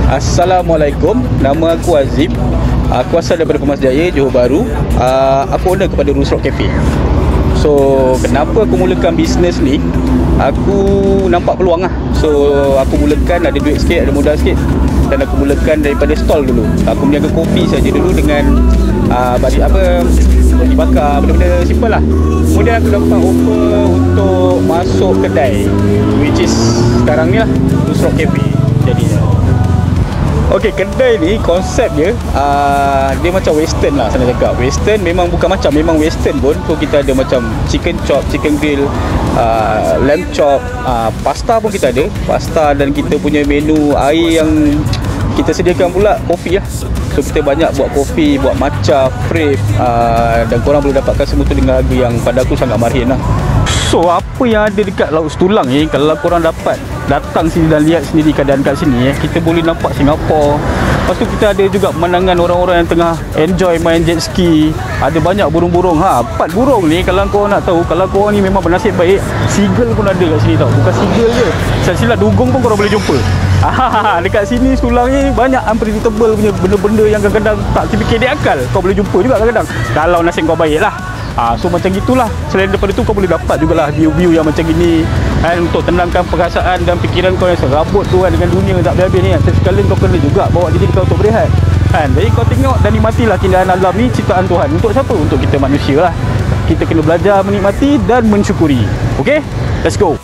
Assalamualaikum, nama aku Azim. Aku asal daripada Pemas Jaya, Johor Bahru. Aku owner kepada Roots Rock Cafe. So, kenapa aku mulakan bisnes ni? Aku nampak peluang lah. So, aku mulakan, ada duit sikit, ada modal sikit, dan aku mulakan daripada stall dulu. Aku meniaga kopi saja dulu dengan roti bakar, benda-benda simple lah. Kemudian aku dapat offer untuk masuk kedai, which is sekarang ni lah, Roots Rock Cafe. Jadi okey, kedai ni konsep dia dia macam western lah, sana cakap. Western memang bukan macam, memang western pun. So kita ada macam chicken chop, chicken grill, lamb chop, pasta pun kita ada. Pasta, dan kita punya menu air yang kita sediakan pula kopi lah. So kita banyak buat kopi, buat matcha, frappe, dan korang boleh dapatkan semua tu dengan harga yang pada aku sangat marhin lah. So apa yang ada dekat Laut Setulang ni, kalau korang dapat datang sini dan lihat sendiri keadaan kat sini, kita boleh nampak Singapura. Lepas tu kita ada juga pemandangan orang-orang yang tengah enjoy main jet ski. Ada banyak burung-burung. Part burung ni, kalau korang nak tahu, kalau korang ni memang bernasib baik, seagull pun ada kat sini tau. Bukan seagull je, silsilah dugong pun korang boleh jumpa. Dekat sini Setulang ni banyak unpredictable punya benda-benda yang kadang-kadang tak terfikir di akal. Kau boleh jumpa juga kadang-kadang, kalau nasib kau baik lah. So macam gitulah. Selain daripada tu, kau boleh dapat jugalah view-view yang macam gini, untuk tenangkan perasaan dan fikiran kau yang serabut tu dengan dunia tak habis-habis ni. Sekali kau kena juga bawa diri kau untuk berehat. Jadi kau tengok dan nikmatilah keindahan alam ni, ciptaan Tuhan. Untuk siapa? Untuk kita manusia lah. Kita kena belajar menikmati dan mensyukuri. Okay? Let's go.